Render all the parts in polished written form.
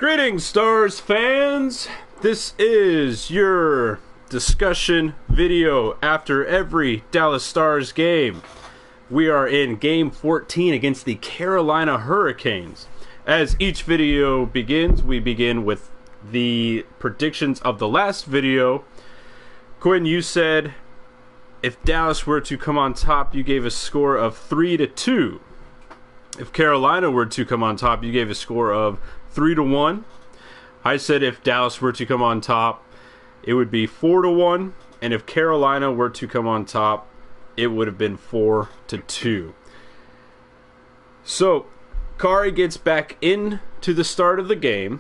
Greetings, Stars fans! This is your discussion video after every Dallas Stars game. We are in Game 14 against the Carolina Hurricanes. As each video begins, we begin with the predictions of the last video. Quinn, you said if Dallas were to come on top, you gave a score of 3-2. If Carolina were to come on top, you gave a score of 3-1. I said if Dallas were to come on top, it would be 4-1, and if Carolina were to come on top, it would have been 4-2. So, Kari gets back into the start of the game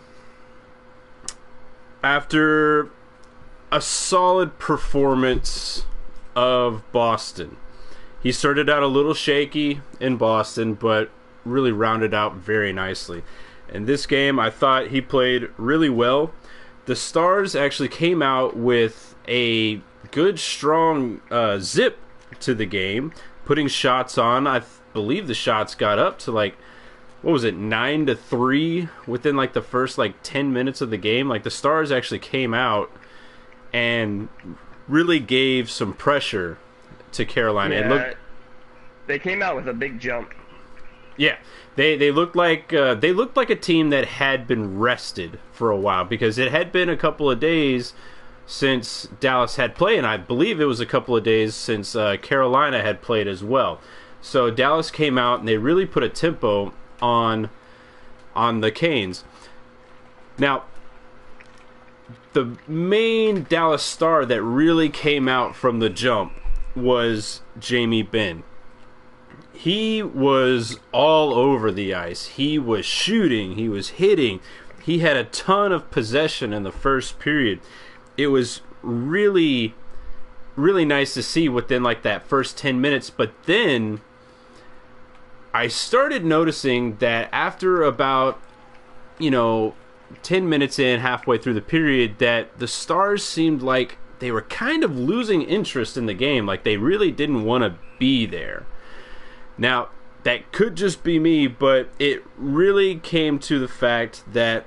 after a solid performance of Boston. He started out a little shaky in Boston, but really rounded out very nicely. In this game, I thought he played really well. The Stars actually came out with a good, strong zip to the game, putting shots on. I believe the shots got up to 9-3 within the first 10 minutes of the game. The Stars actually came out and really gave some pressure to Carolina. Yeah, they came out with a big jump. Yeah, they looked like a team that had been rested for a while, because it had been a couple of days since Dallas had played, and I believe it was a couple of days since Carolina had played as well. So Dallas came out and they really put a tempo on the Canes. Now, the main Dallas star that really came out from the jump was Jamie Benn. He was all over the ice. He was shooting. He was hitting. He had a ton of possession in the first period. It was really, really nice to see within that first 10 minutes. But then I started noticing that after about, 10 minutes in, halfway through the period, that the Stars seemed like they were kind of losing interest in the game. They really didn't want to be there. Now, that could just be me, but it really came to the fact that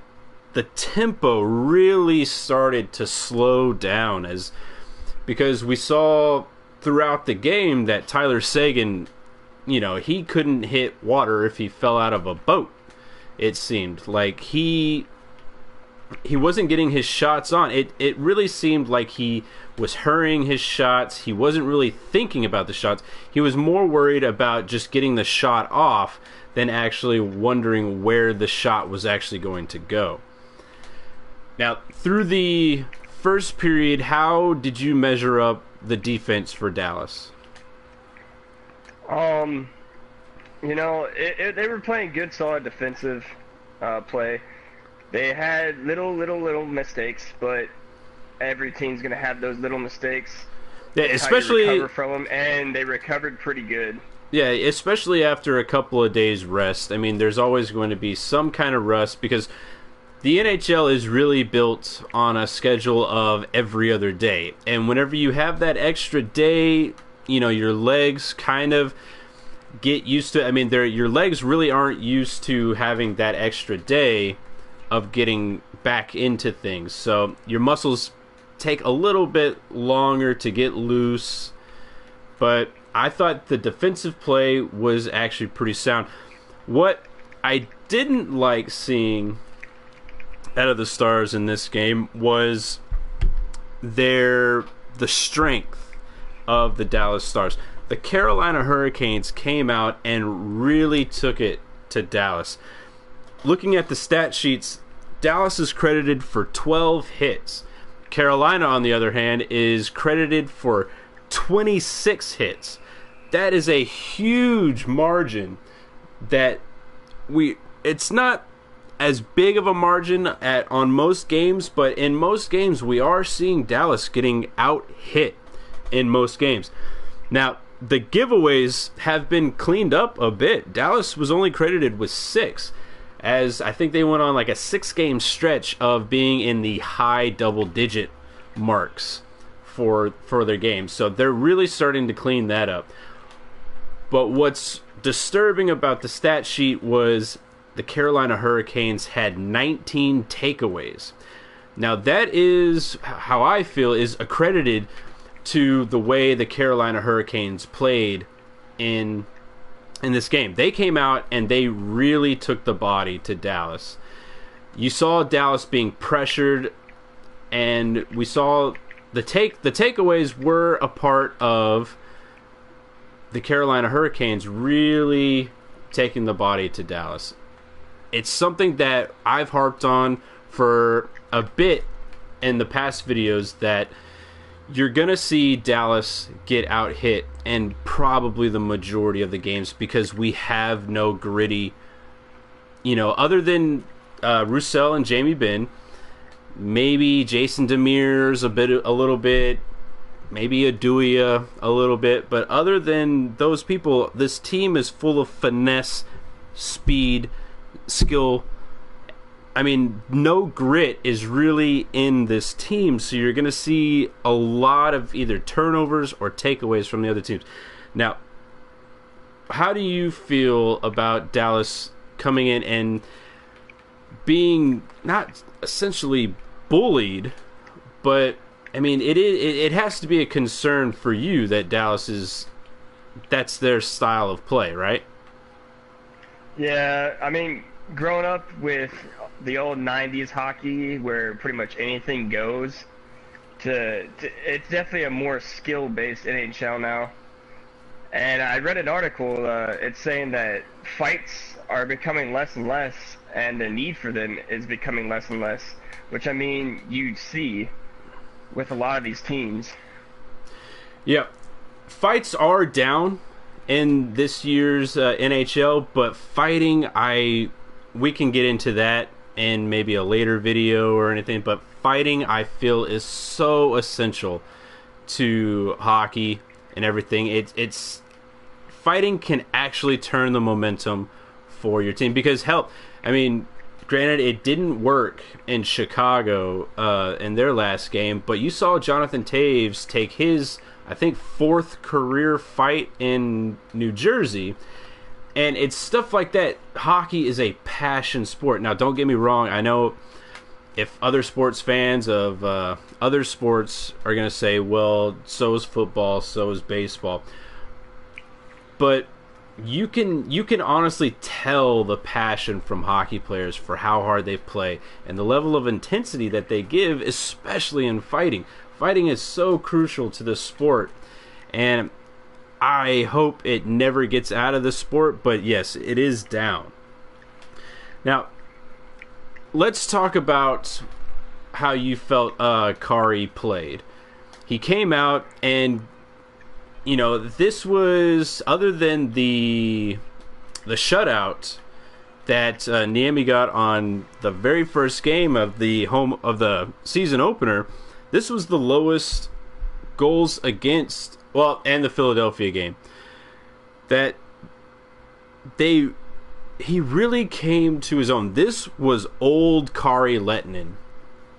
the tempo really started to slow down, because we saw throughout the game that Tyler Seguin, he couldn't hit water if he fell out of a boat. It seemed like he wasn't getting his shots on. It really seemed like he was hurrying his shots. He wasn't really thinking about the shots. He was more worried about just getting the shot off than actually wondering where the shot was actually going to go. Now, through the first period, how did you measure up the defense for Dallas? They were playing good, solid defensive play. They had little mistakes, but every team's going to have those little mistakes. Yeah, especially recover from them, and they recovered pretty good. Yeah, especially after a couple of days rest. I mean, there's always going to be some kind of rest, because the NHL is really built on a schedule of every other day. And whenever you have that extra day, your legs kind of get used to. I mean, your legs really aren't used to having that extra day of getting back into things. So your muscles take a little bit longer to get loose. But I thought the defensive play was actually pretty sound. What I didn't like seeing out of the Stars in this game was the strength of the Dallas Stars. The Carolina Hurricanes came out and really took it to Dallas. Looking at the stat sheets, Dallas is credited for 12 hits. Carolina, on the other hand, is credited for 26 hits. That is a huge margin that it's not as big of a margin on most games, but in most games we are seeing Dallas getting out hit in most games. Now, the giveaways have been cleaned up a bit. Dallas was only credited with 6, as I think they went on a 6-game stretch of being in the high double-digit marks for their games. So they're really starting to clean that up. But what's disturbing about the stat sheet was the Carolina Hurricanes had 19 takeaways. Now, that is how I feel is accredited to the way the Carolina Hurricanes played in this game. They came out and they really took the body to Dallas. You saw Dallas being pressured, and we saw the takeaways were a part of the Carolina Hurricanes really taking the body to Dallas. It's something that I've harped on for a bit in the past videos, that you're going to see Dallas get out hit and probably the majority of the games because we have no gritty, other than Roussel and Jamie Benn, maybe Jason Demers a little bit, maybe Aduya a little bit, but other than those people, this team is full of finesse, speed, skill. I mean, no grit is really in this team, so you're going to see a lot of either turnovers or takeaways from the other teams. Now, how do you feel about Dallas coming in and being not essentially bullied, but I mean, it has to be a concern for you that that's their style of play, right? Yeah, I mean, growing up with the old 90s hockey where pretty much anything goes, it's definitely a more skill-based NHL now. And I read an article, it's saying that fights are becoming less and less, and the need for them is becoming less and less, which, I mean, you see with a lot of these teams. Yeah, fights are down in this year's NHL, but fighting, we can get into that in maybe a later video or anything, but fighting, I feel, is so essential to hockey and everything. It's fighting can actually turn the momentum for your team, because hell, I mean, granted, it didn't work in Chicago in their last game, but you saw Jonathan Toews take his, I think, 4th career fight in New Jersey. And it's stuff like that. Hockey is a passion sport. Now, don't get me wrong. I know if other sports fans of other sports are going to say, well, so is football, so is baseball. But you can honestly tell the passion from hockey players for how hard they play and the level of intensity that they give, especially in fighting. Fighting is so crucial to the sport, and I hope it never gets out of the sport, but yes, it is down. Now, let's talk about how you felt Kari played. He came out and, this was, other than the shutout that Niemi got on the very first game of the season opener, this was the lowest goals against, and the Philadelphia game, that he really came to his own. This was old Kari Lehtinen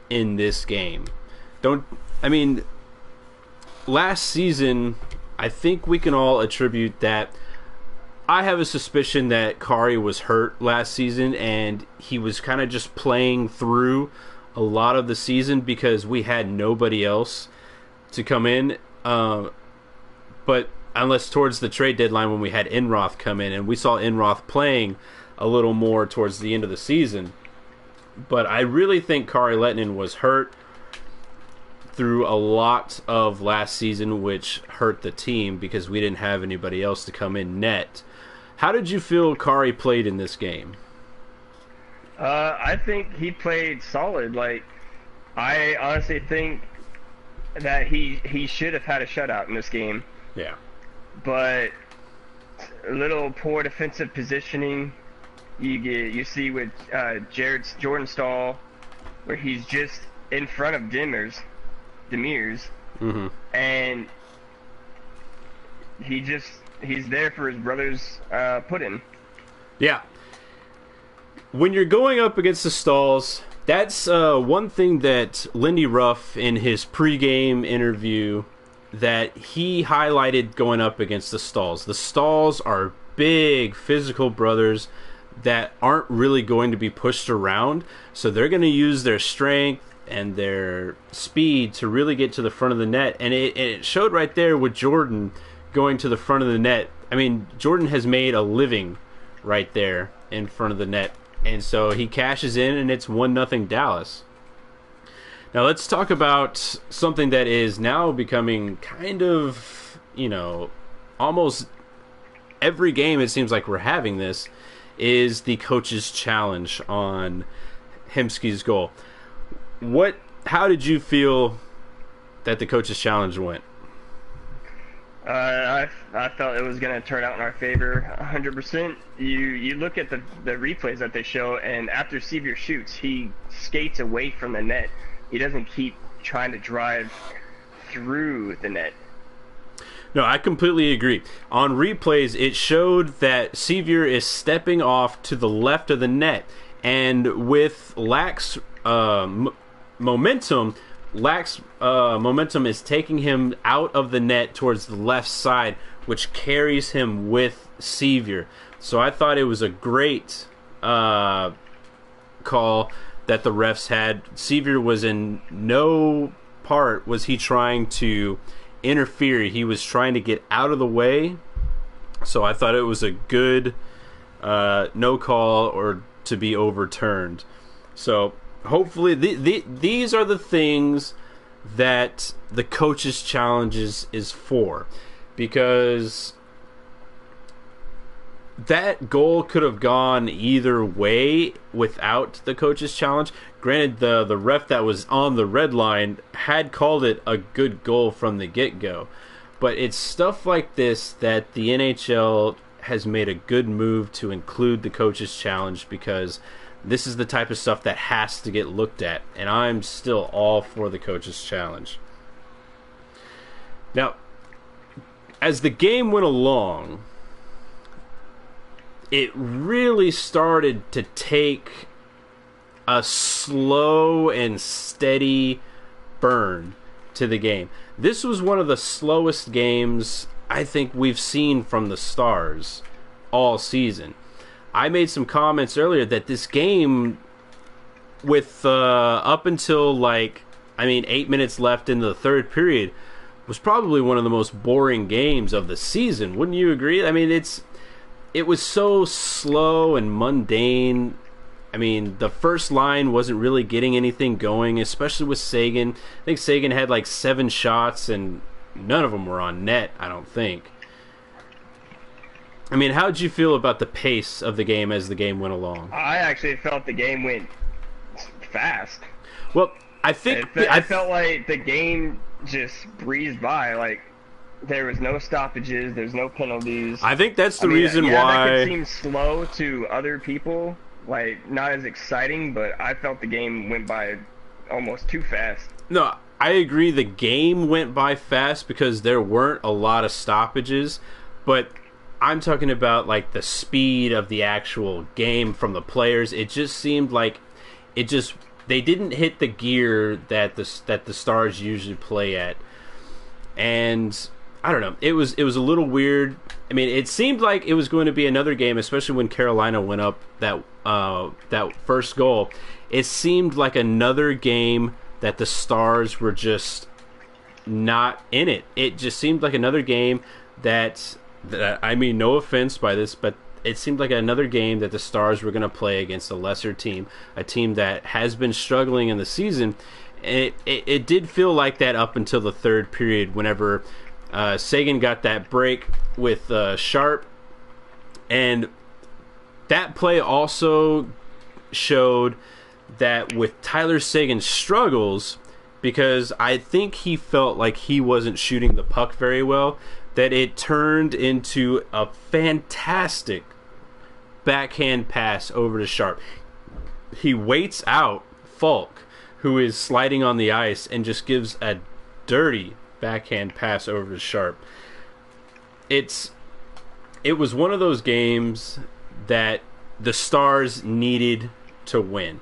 in this game. Last season, I think we can all attribute that. I have a suspicion that Kari was hurt last season, and he was kind of just playing through a lot of the season because we had nobody else to come in. But unless towards the trade deadline when we had Enroth come in, and we saw Enroth playing a little more towards the end of the season. But I really think Kari Lehtinen was hurt through a lot of last season, which hurt the team because we didn't have anybody else to come in net. How did you feel Kari played in this game? I think he played solid. I honestly think that he should have had a shutout in this game. Yeah. But a little poor defensive positioning you see with Jordan Staal, where he's just in front of Demers, mm-hmm. and he's there for his brother's put-in. Yeah. When you're going up against the Stahls, that's one thing that Lindy Ruff in his pregame interview that he highlighted going up against the Stahls. The Stahls are big physical brothers. that aren't really going to be pushed around. So they're going to use their strength and their speed to really get to the front of the net. And it showed right there with Jordan going to the front of the net. I mean, Jordan has made a living right there in front of the net. And so he cashes in, and it's 1-0 Dallas. Now let's talk about something that is now becoming kind of, almost every game it seems like we're having this, is the coach's challenge on Hemsky's goal. How did you feel that the coach's challenge went? I felt it was going to turn out in our favor 100%. You look at the replays that they show, and after Sevier shoots, he skates away from the net. He doesn't keep trying to drive through the net. No, I completely agree. On replays, it showed that Sevier is stepping off to the left of the net, and with Lack's momentum is taking him out of the net towards the left side, which carries him with Sevier. So I thought it was a great call that the refs had. Sevier was in no part was he trying to interfere. He was trying to get out of the way. So I thought it was a good no call or to be overturned. So hopefully these are the things that the coach's challenges is for, because that goal could have gone either way without the coach's challenge. Granted, the ref that was on the red line had called it a good goal from the get-go, but it's stuff like this that the NHL has made a good move to include the coach's challenge, because this is the type of stuff that has to get looked at, and I'm still all for the coach's challenge. Now, as the game went along, it really started to take a slow and steady burn to the game. This was one of the slowest games I think we've seen from the Stars all season. I made some comments earlier that this game, with up until 8 minutes left in the third period, was probably one of the most boring games of the season. Wouldn't you agree? I mean, it was so slow and mundane. I mean, the first line wasn't really getting anything going, especially with Seguin. I think Seguin had 7 shots, and none of them were on net, I don't think. I mean, how did you feel about the pace of the game as the game went along? I actually felt the game went fast. Well, I think I felt like the game just breezed by. There was no stoppages, there's no penalties. I think that's the reason why. That could seem slow to other people, not as exciting, but I felt the game went by almost too fast. No, I agree the game went by fast because there weren't a lot of stoppages, but I'm talking about the speed of the actual game from the players. It just seemed like they didn't hit the gear that the Stars usually play at, and I don't know. It was a little weird. I mean, it seemed like it was going to be another game, especially when Carolina went up that first goal. It seemed like another game that the Stars were just not in it. It just seemed like another game that I mean, no offense by this, but it seemed like another game that the Stars were going to play against a lesser team, a team that has been struggling in the season. And it did feel like that up until the third period, whenever Seguin got that break with Sharp. And that play also showed that with Tyler Seguin's struggles, because I think he felt like he wasn't shooting the puck very well, that it turned into a fantastic backhand pass over to Sharp. He waits out Falk, who is sliding on the ice, and just gives a dirty backhand pass over to Sharp. It was one of those games that the Stars needed to win.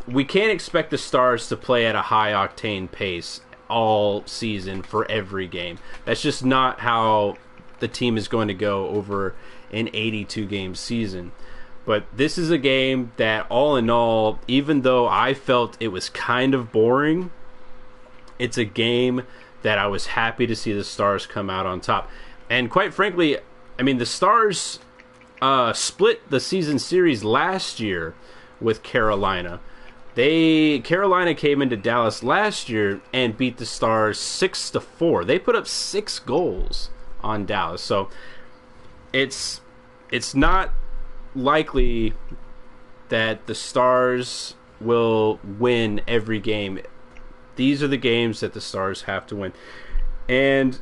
We can't expect the Stars to play at a high octane pace all season for every game. That's just not how the team is going to go over an 82-game season. But this is a game that, all in all, even though I felt it was kind of boring, it's a game that I was happy to see the Stars come out on top. And quite frankly, I mean, the Stars split the season series last year with Carolina. Carolina came into Dallas last year and beat the Stars 6-4. They put up 6 goals on Dallas. So it's not likely that the Stars will win every game. These are the games that the Stars have to win. And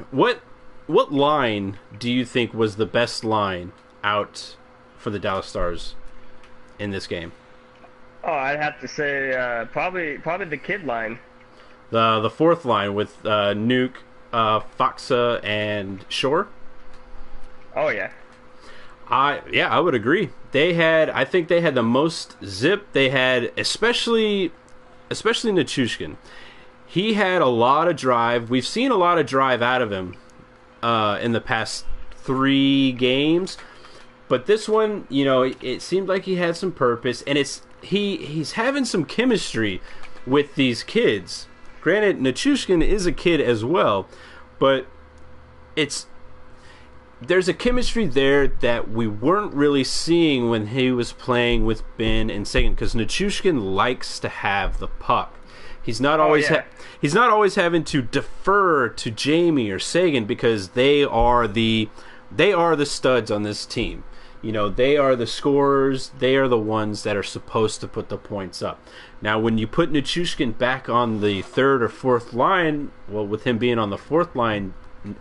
what line do you think was the best line out for the Dallas Stars in this game? Oh, I'd have to say probably the kid line. The fourth line with Nuke, Foxa, and Shore. Oh yeah. I would agree. I think they had the most zip. They had especially Nichushkin. He had a lot of drive. We've seen a lot of drive out of him in the past 3 games, but this one, it seemed like he had some purpose, and he's having some chemistry with these kids. Granted, Nichushkin is a kid as well, but there's a chemistry there that we weren't really seeing when he was playing with Ben and Sagan, because Nichushkin likes to have the puck. He's not always he's not always having to defer to Jamie or Sagan, because they are the studs on this team. They are the scorers. They are the ones that are supposed to put the points up. Now, when you put Nichushkin back on the third or fourth line, well, with him being on the fourth line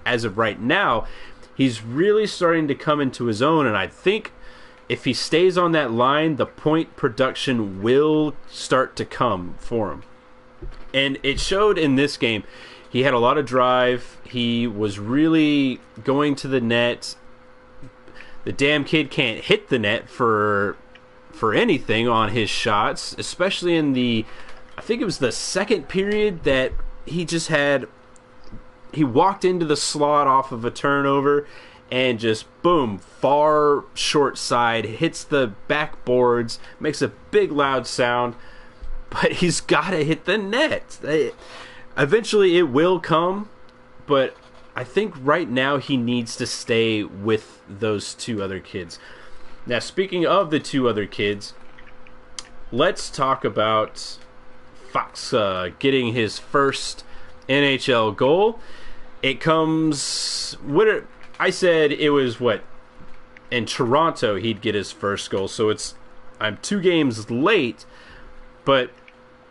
as of right now, he's really starting to come into his own, and I think if he stays on that line, the point production will start to come for him. And it showed in this game. He had a lot of drive. He was really going to the net. The damn kid can't hit the net for anything on his shots, especially in I think it was the second period that he walked into the slot off of a turnover and just boom, far short side, hits the backboards, makes a big loud sound, but he's got to hit the net. Eventually it will come, but I think right now he needs to stay with those 2 other kids. Now, speaking of the 2 other kids, let's talk about Fox getting his first NHL goal. It comes... I said it was, in Toronto he'd get his first goal, so I'm 2 games late, but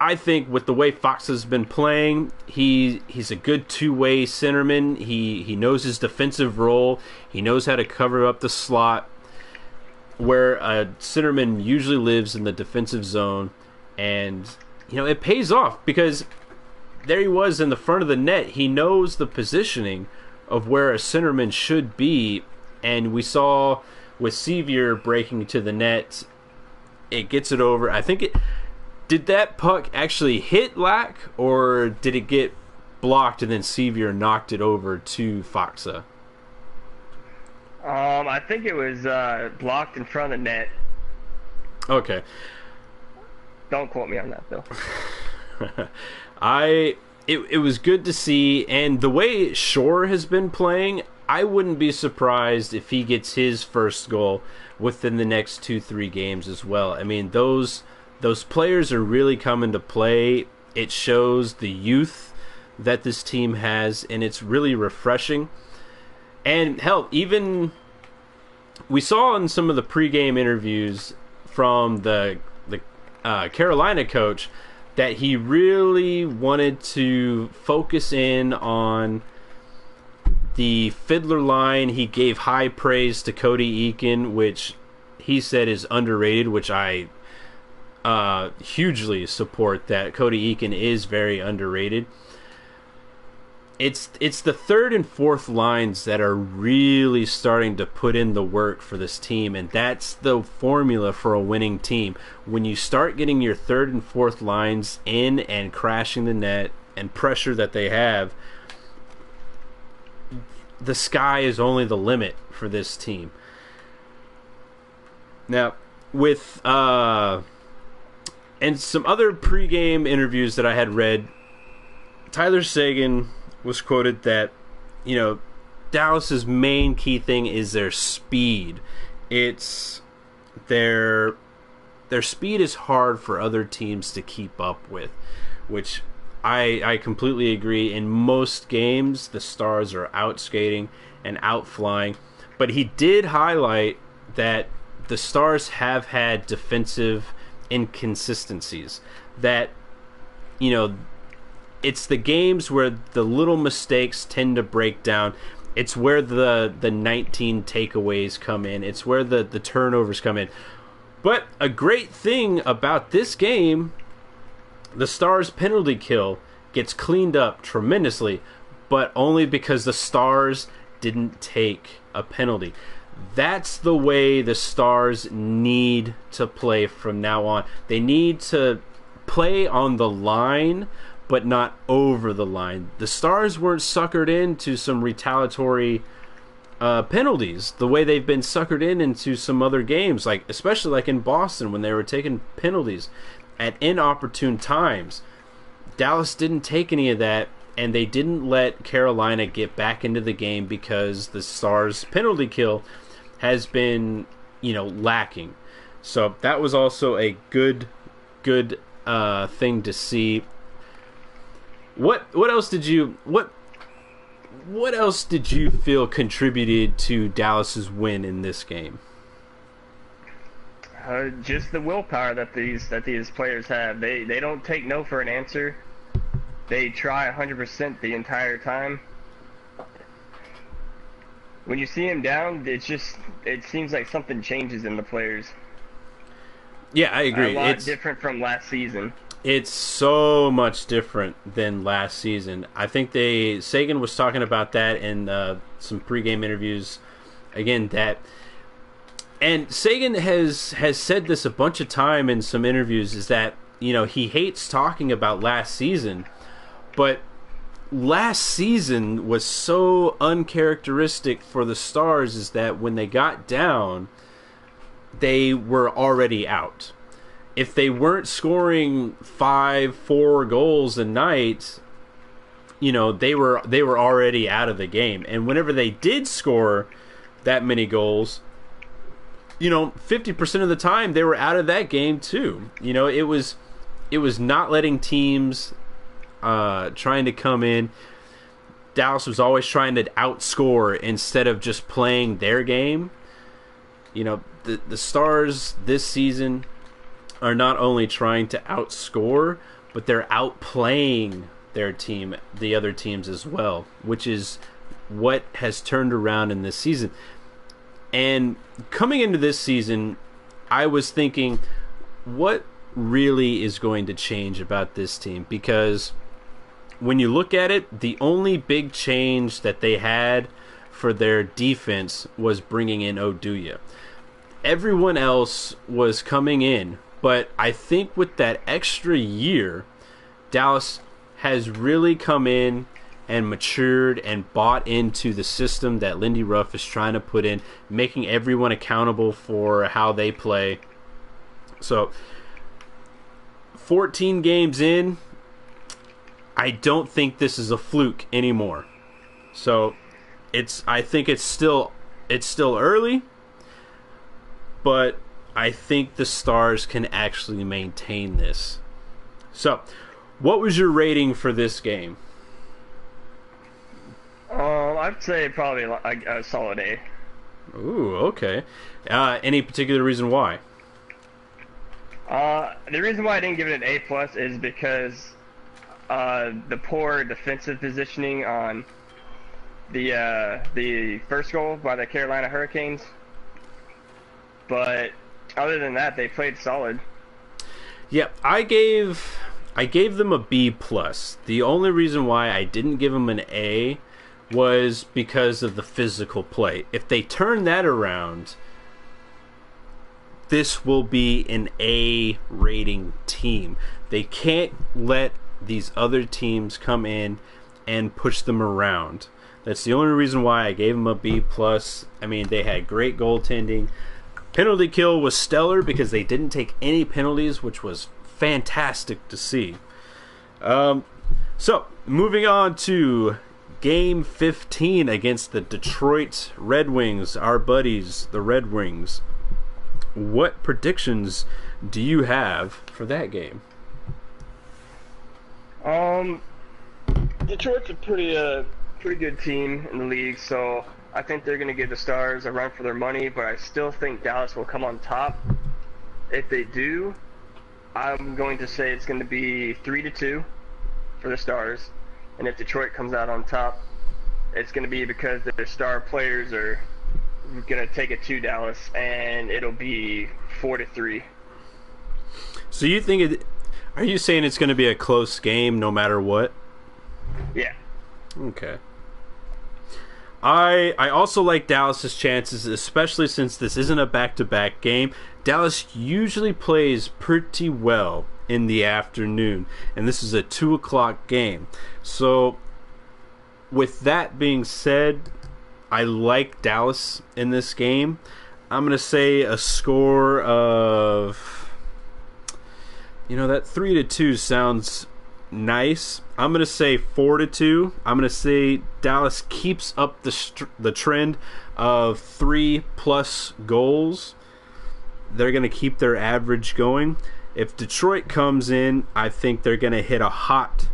I think with the way Fox has been playing, he's a good two-way centerman. He knows his defensive role. He knows how to cover up the slot, where a centerman usually lives in the defensive zone. And, it pays off, because there he was in the front of the net. He knows the positioning of where a centerman should be. And we saw with Sevier breaking to the net, it gets it over. I think did that puck actually hit Lack, or did it get blocked and then Sevier knocked it over to Foxa? I think it was blocked in front of the net. Okay. Don't quote me on that, though. It was good to see, and the way Shore has been playing, I wouldn't be surprised if he gets his first goal within the next 2-3 games as well. I mean, those players are really coming to play. It shows the youth that this team has, and it's really refreshing. And hell, even we saw in some of the pregame interviews from the Carolina coach that he really wanted to focus in on the Fiddler line. He gave high praise to Cody Eakin, which he said is underrated, which I hugely support. That Cody Eakin is very underrated. It's the third and fourth lines that are really starting to put in the work for this team, and that's the formula for a winning team. When you start getting your third and fourth lines in and crashing the net and pressure that they have, the sky is only the limit for this team. Now, with and some other pregame interviews that I had read, Tyler Seguin was quoted that, Dallas's main key thing is their speed. It's their speed is hard for other teams to keep up with, which I completely agree. In most games, the Stars are outskating and outflying, but he did highlight that the Stars have had defensive inconsistencies. That, it's the games where the little mistakes tend to break down. It's where the 19 takeaways come in. It's where the turnovers come in. But a great thing about this game, the Stars' penalty kill gets cleaned up tremendously, but only because the Stars didn't take a penalty. That's the way the Stars need to play from now on. They need to play on the line, but not over the line. The Stars weren't suckered into some retaliatory penalties the way they've been suckered into some other games, especially like in Boston when they were taking penalties at inopportune times. Dallas didn't take any of that, and they didn't let Carolina get back into the game because the Stars' penalty kill has been, lacking. So that was also a good thing to see. What else did you feel contributed to Dallas's win in this game? Just the willpower that these players have. They don't take no for an answer. They try 100% the entire time. When you see him down, it seems like something changes in the players. Yeah, I agree. A lot different from last season. It's so much different than last season. I think Seguin was talking about that in some pregame interviews. Again, and Seguin has said this a bunch of time in some interviews, is that he hates talking about last season, but last season was so uncharacteristic for the Stars, is that when they got down, they were already out. If they weren't scoring 4 goals a night, they were already out of the game. And whenever they did score that many goals, 50% of the time they were out of that game too. It was not letting teams trying to come in. Dallas was always trying to outscore instead of just playing their game. The Stars this season are not only trying to outscore, but they're outplaying the other teams as well, which is what has turned around in this season. And coming into this season, I was thinking, what really is going to change about this team? Because when you look at it, the only big change that they had for their defense was bringing in Oduya. Everyone else was coming in, but I think with that extra year, Dallas has really come in and matured and bought into the system that Lindy Ruff is trying to put in, making everyone accountable for how they play. So, 14 games in, I don't think this is a fluke anymore. So, I think it's still early, but I think the Stars can actually maintain this. So, what was your rating for this game? I'd say probably a solid A. Ooh, okay. Any particular reason why? The reason why I didn't give it an A+ is because the poor defensive positioning on the first goal by the Carolina Hurricanes. But other than that, they played solid. Yeah, I gave them a B+. The only reason why I didn't give them an A was because of the physical play. If they turn that around, this will be an A rating team. They can't let these other teams come in and push them around. That's the only reason why I gave them a B plus. I mean, they had great goaltending. Penalty kill was stellar because they didn't take any penalties, which was fantastic to see. So, moving on to Game 15 against the Detroit Red Wings, our buddies, the Red Wings. What predictions do you have for that game? Detroit's a pretty good team in the league, so I think they're going to give the Stars a run for their money, but I still think Dallas will come on top. If they do, I'm going to say it's going to be 3-2 for the Stars. And if Detroit comes out on top, it's going to be because their star players are going to take it to Dallas, and it'll be 4-3. So you think are you saying it's going to be a close game no matter what? Yeah. Okay. I also like Dallas's chances, especially since this isn't a back-to-back game. Dallas usually plays pretty well in the afternoon, and this is a 2 o'clock game. So, with that being said, I like Dallas in this game. I'm going to say a score of... that 3-2 sounds nice. I'm going to say 4-2. I'm going to say Dallas keeps up the trend of 3+ goals. They're going to keep their average going. If Detroit comes in, I think they're going to hit a hot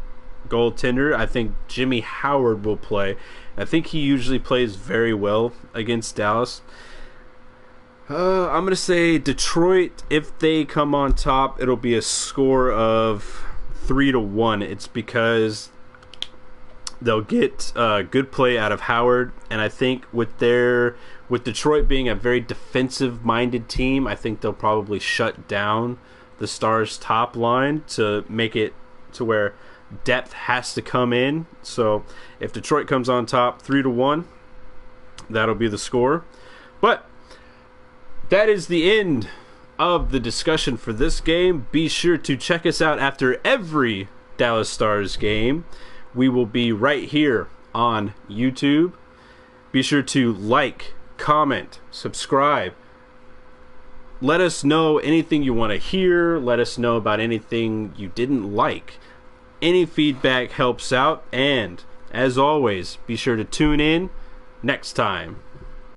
goaltender. I think Jimmy Howard will play. I think he usually plays very well against Dallas. I'm going to say Detroit, if they come on top, it'll be a score of 3-1. It's because they'll get good play out of Howard, and I think with Detroit being a very defensive-minded team, I think they'll probably shut down the Stars' top line to make it to where depth has to come in. So if Detroit comes on top 3-1, that'll be the score. But that is the end of the discussion for this game. Be sure to check us out after every Dallas Stars game. We will be right here on YouTube. Be sure to like, comment, subscribe. Let us know anything you want to hear. Let us know about anything you didn't like. Any feedback helps out. And, as always, be sure to tune in next time.